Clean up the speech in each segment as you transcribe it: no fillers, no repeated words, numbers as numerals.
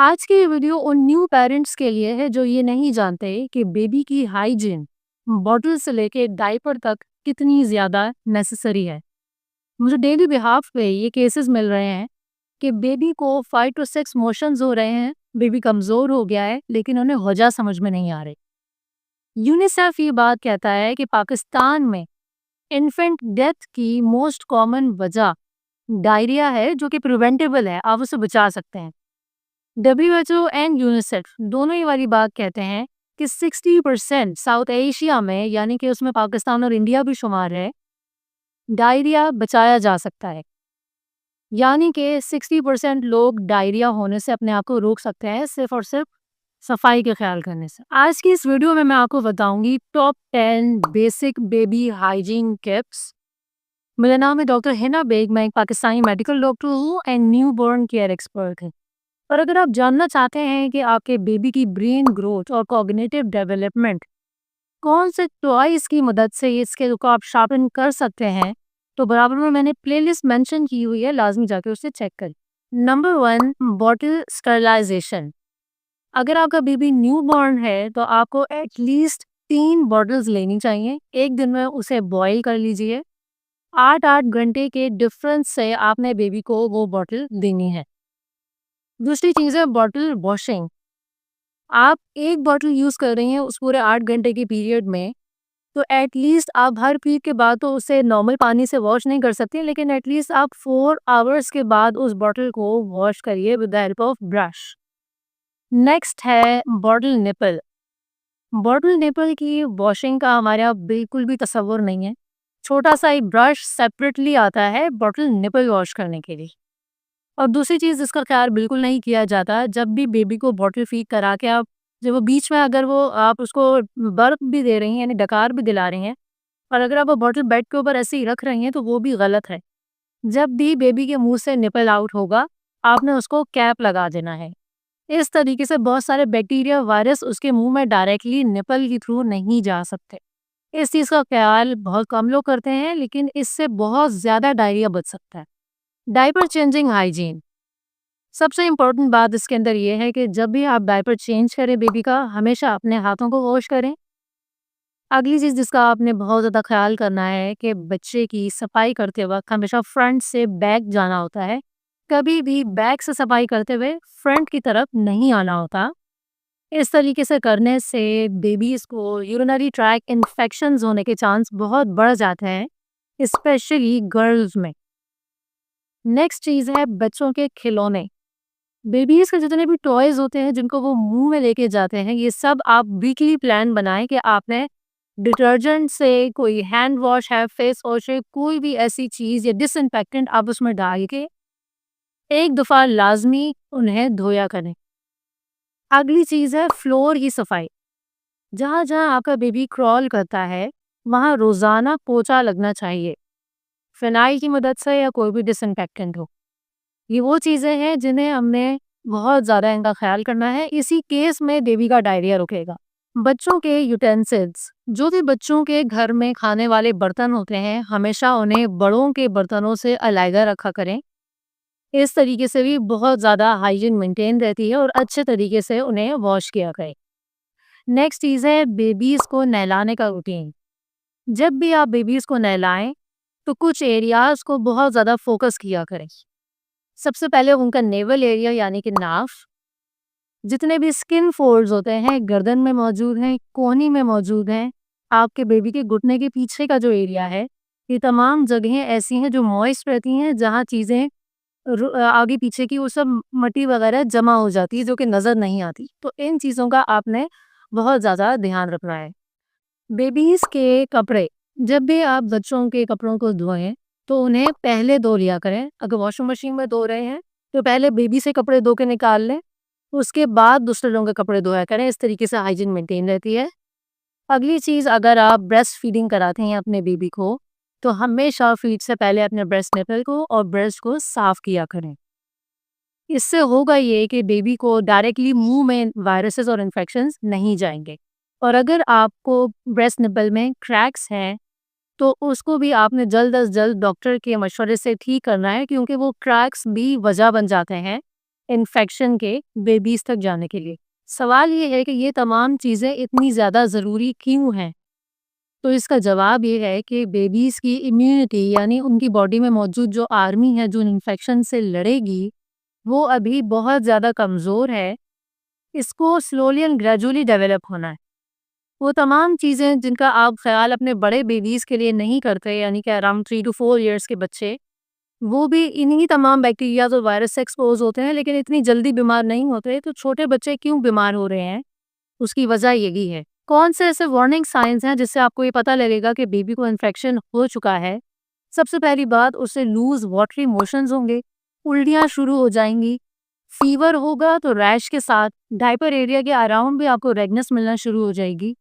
आज की ये वीडियो उन न्यू पेरेंट्स के लिए है जो ये नहीं जानते कि बेबी की हाइजीन बॉटल से लेके डायपर तक कितनी ज़्यादा नेसेसरी है। मुझे डेली बिहाफ पे ये केसेस मिल रहे हैं कि बेबी को 5 to 6 मोशंस हो रहे हैं, बेबी कमज़ोर हो गया है लेकिन उन्हें वजह समझ में नहीं आ रही। यूनिसेफ ये बात कहता है कि पाकिस्तान में इन्फेंट डेथ की मोस्ट कॉमन वजह डायरिया है जो कि प्रिवेंटेबल है, आप उसे बचा सकते हैं। WHO एंड यूनिसेफ दोनों ही वाली बात कहते हैं कि 60% साउथ एशिया में, यानी कि उसमें पाकिस्तान और इंडिया भी शुमार है, डायरिया बचाया जा सकता है। यानी कि 60% लोग डायरिया होने से अपने आप को रोक सकते हैं सिर्फ और सिर्फ सफाई का ख्याल करने से। आज की इस वीडियो में मैं आपको बताऊंगी top 10 basic baby hygiene tips. मेरा नाम है डॉक्टर हिना बेग, मैं एक पाकिस्तानी मेडिकल डॉक्टर हूँ and new born care expert हूँ। और अगर आप जानना चाहते हैं कि आपके बेबी की ब्रेन ग्रोथ और कॉग्निटिव डेवलपमेंट कौन से टॉयज की मदद से इसके को आप शार्पन कर सकते हैं, तो बराबर में मैंने प्लेलिस्ट मेंशन की हुई है, लाजमी जाके उसे चेक करें। Number 1, bottle sterilization. अगर आपका बेबी न्यू बॉर्न है तो आपको एटलीस्ट 3 बॉटल्स लेनी चाहिए। एक दिन में उसे बॉईल कर लीजिए। 8-8 घंटे के डिफरेंस से आपने बेबी को वो बॉटल देनी है। दूसरी चीज़ है बॉटल वॉशिंग। आप एक बॉटल यूज़ कर रही हैं उस पूरे 8 घंटे के पीरियड में, तो एटलीस्ट आप हर पीक के बाद तो उसे नॉर्मल पानी से वॉश नहीं कर सकती, लेकिन एटलीस्ट आप 4 आवर्स के बाद उस बॉटल को वॉश करिए with the help of brush. Next है बॉटल निपल। बॉटल निपल की वॉशिंग का हमारे यहाँ बिल्कुल भी तसव्वुर नहीं है। छोटा सा एक ब्रश सेपरेटली आता है बॉटल निपल वॉश करने के लिए। और दूसरी चीज़ जिसका ख्याल बिल्कुल नहीं किया जाता, जब भी बेबी को बॉटल फीड करा के आप, जब वो बीच में अगर वो आप उसको बर्फ भी दे रही हैं यानी डकार भी दिला रही हैं, और अगर आप वो बॉटल बेड के ऊपर ऐसे ही रख रही हैं तो वो भी गलत है। जब भी बेबी के मुंह से निपल आउट होगा, आपने उसको कैप लगा देना है। इस तरीके से बहुत सारे बैक्टीरिया, वायरस उसके मुंह में डायरेक्टली निपल के थ्रू नहीं जा सकते। इस चीज़ का ख्याल बहुत कम लोग करते हैं, लेकिन इससे बहुत ज़्यादा डायरिया बच सकता है। Diaper changing hygiene. सबसे इम्पोर्टेंट बात इसके अंदर ये है कि जब भी आप डायपर चेंज करें बेबी का, हमेशा अपने हाथों को वॉश करें। अगली चीज़ जिसका आपने बहुत ज़्यादा ख्याल करना है कि बच्चे की सफाई करते वक्त हमेशा फ्रंट से बैक जाना होता है। कभी भी बैक से सफाई करते हुए फ्रंट की तरफ नहीं आना होता। इस तरीके से करने से बेबीज़ को यूरिनरी ट्रैक इन्फेक्शंस होने के चांस बहुत बढ़ जाते हैं, स्पेशली गर्ल्स में। नेक्स्ट चीज़ है बच्चों के खिलौने। बेबीज़ के जितने भी टॉयज़ होते हैं जिनको वो मुँह में लेके जाते हैं, ये सब आप वीकली प्लान बनाएँ कि आपने डिटर्जेंट से, कोई हैंड वॉश है, फेस वॉश है, कोई भी ऐसी चीज़ या डिसइंफेक्टेंट आप उसमें डाल के एक दफ़ा लाज़मी उन्हें धोया करें। अगली चीज़ है फ्लोर की सफाई। जहाँ-जहाँ आपका बेबी क्रॉल करता है, वहाँ रोज़ाना पोंछा लगना चाहिए, फ़िनाइल की मदद से या कोई भी डिसइंफेक्टेंट हो। ये वो चीज़ें हैं जिन्हें हमने बहुत ज़्यादा इनका ख्याल करना है। इसी केस में बेबी का डायरिया रुकेगा। बच्चों के यूटेंसिल्स, जो भी बच्चों के घर में खाने वाले बर्तन होते हैं, हमेशा उन्हें बड़ों के बर्तनों से अलग रखा करें। इस तरीके से भी बहुत ज़्यादा हाइजीन मेंटेन रहती है और अच्छे तरीके से उन्हें वॉश किया करें। नेक्स्ट चीज़ है बेबीज़ को नहलाने का रूटीन। जब भी आप बेबीज़ को नहलाएं तो कुछ एरियाज़ को बहुत ज़्यादा फोकस किया करें। सबसे पहले उनका नेवल एरिया यानी कि नाफ। जितने भी स्किन फोल्ड्स होते हैं गर्दन में मौजूद हैं, कोहनी में मौजूद हैं, आपके बेबी के घुटने के पीछे का जो एरिया है, ये तमाम जगहें ऐसी हैं जो मॉइस्ट रहती हैं, जहाँ चीज़ें आगे पीछे की वो सब मट्टी वगैरह जमा हो जाती है जो कि नज़र नहीं आती। तो इन चीज़ों का आपने बहुत ज़्यादा ध्यान रखना है। बेबीज़ के कपड़े, जब भी आप बच्चों के कपड़ों को धोएं तो उन्हें पहले धो लिया करें। अगर वॉशिंग मशीन में धो रहे हैं तो पहले बेबी से कपड़े धो के निकाल लें, उसके बाद दूसरे लोगों के कपड़े धोया करें। इस तरीके से हाइजीन मेंटेन रहती है। अगली चीज़, अगर आप ब्रेस्ट फीडिंग कराते हैं अपने बेबी को, तो हमेशा फीड से पहले अपने ब्रेस्ट निपल को और ब्रेस्ट को साफ किया करें। इससे होगा ये कि बेबी को डायरेक्टली मुंह में वायरसेस और इन्फेक्शंस नहीं जाएंगे। और अगर आपको ब्रेस्ट निपल में क्रैक्स हैं तो उसको भी आपने जल्द अज जल्द डॉक्टर के मशवरे से ठीक करना है, क्योंकि वो क्रैक्स भी वजह बन जाते हैं इन्फेक्शन के बेबीज़ तक जाने के लिए। सवाल ये है कि ये तमाम चीज़ें इतनी ज़्यादा ज़रूरी क्यों हैं? तो इसका जवाब ये है कि बेबीज़ की इम्यूनिटी यानी उनकी बॉडी में मौजूद जो आर्मी है जो इन्फेक्शन से लड़ेगी, वो अभी बहुत ज़्यादा कमज़ोर है। इसको स्लोली एंड ग्रेजुअली डेवलप होना है। वो तमाम चीज़ें जिनका आप ख़्याल अपने बड़े बेबीज़ के लिए नहीं करते यानी कि अराउंड 3 टू 4 इयर्स के बच्चे, वो भी इन्हीं तमाम बैक्टीरियाज़ और वायरस से एक्सपोज़ होते हैं लेकिन इतनी जल्दी बीमार नहीं होते। तो छोटे बच्चे क्यों बीमार हो रहे हैं? उसकी वजह यही है। कौन से ऐसे वार्निंग साइंस हैं जिससे आपको ये पता लगेगा कि बेबी को इन्फेक्शन हो चुका है? सबसे पहली बात, उसे लूज़ वाटरी मोशंस होंगे, उल्टियाँ शुरू हो जाएँगी, फ़ीवर होगा तो रैश के साथ डायपर एरिया के अराउंड भी आपको रेडनेस मिलना शुरू हो जाएगी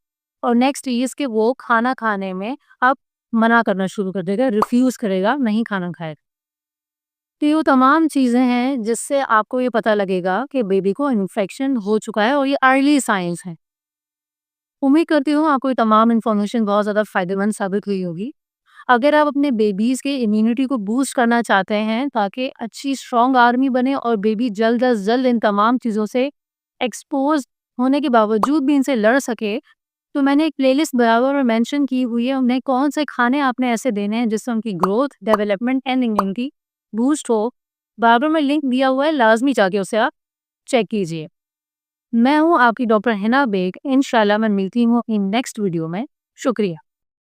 और नेक्स्ट चीज़ कि वो खाना खाने में अब मना करना शुरू कर देगा, रिफ्यूज़ करेगा, नहीं खाना खाएगा। तो ये वो तमाम चीज़ें हैं जिससे आपको ये पता लगेगा कि बेबी को इन्फेक्शन हो चुका है और ये अर्ली साइंस हैं। उम्मीद करती हूँ आपको ये तमाम इन्फॉर्मेशन बहुत ज़्यादा फ़ायदेमंद साबित हुई होगी। अगर आप अपने बेबीज़ के इम्यूनिटी को बूस्ट करना चाहते हैं ताकि अच्छी स्ट्रॉन्ग आर्मी बने और बेबी जल्द अज़ जल्द इन तमाम चीज़ों से एक्सपोज़ होने के बावजूद भी इनसे लड़ सके, तो मैंने एक प्लेलिस्ट बराबर में मेंशन की हुई है, उन्हें कौन से खाने आपने ऐसे देने हैं जिससे उनकी growth, development and immunity boost हो। बराबर में लिंक दिया हुआ है, लाज़मी जाके उसे आप चेक कीजिए। मैं हूँ आपकी डॉक्टर हिना बेग, इंशाल्लाह मैं मिलती हूँ अपनी नेक्स्ट वीडियो में। शुक्रिया।